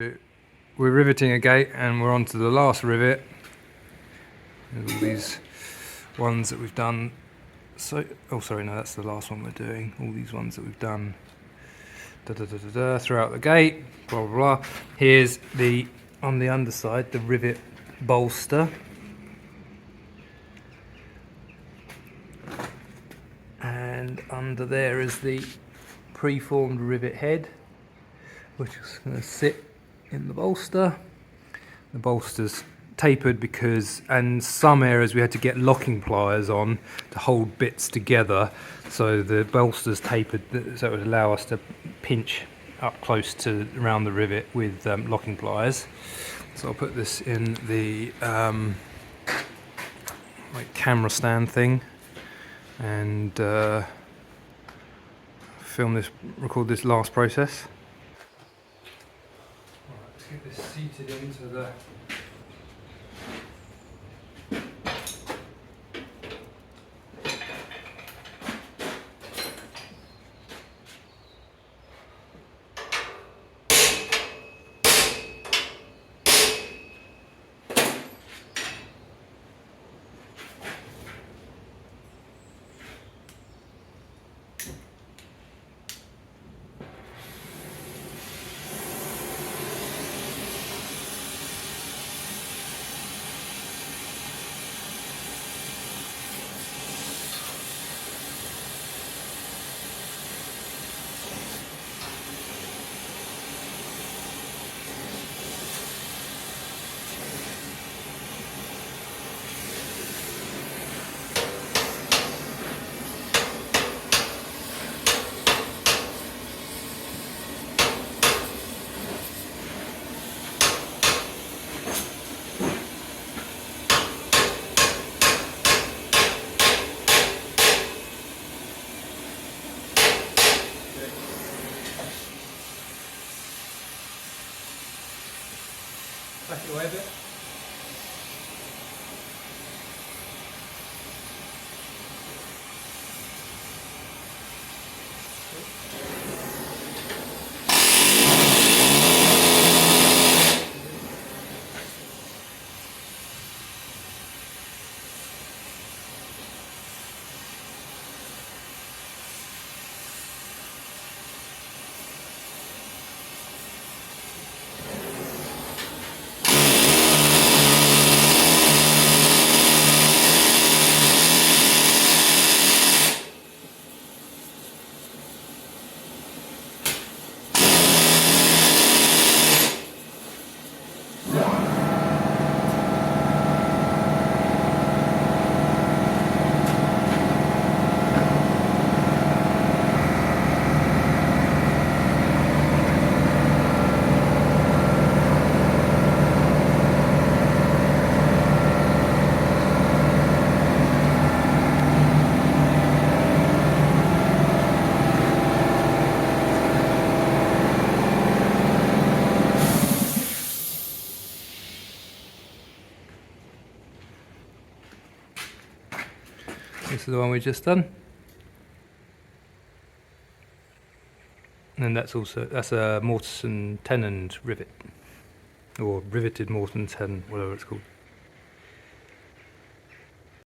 We're riveting a gate and we're on to the last rivet. There's all these ones that we've done. So, oh sorry, no, that's the last one we're doing. All these ones that we've done throughout the gate, blah blah blah. Here's the, on the underside, the rivet bolster. And under there is the preformed rivet head, which is going to sit in the bolster. The bolster's tapered because in some areas we had to get locking pliers on to hold bits together, so the bolster's tapered so it would allow us to pinch up close to around the rivet with locking pliers. So I'll put this in the like camera stand thing and record this last process. Alright, let's get this seated into the back it away a bit. This is the one we just done, and that's a mortise and tenon rivet, or riveted mortise and tenon, whatever it's called.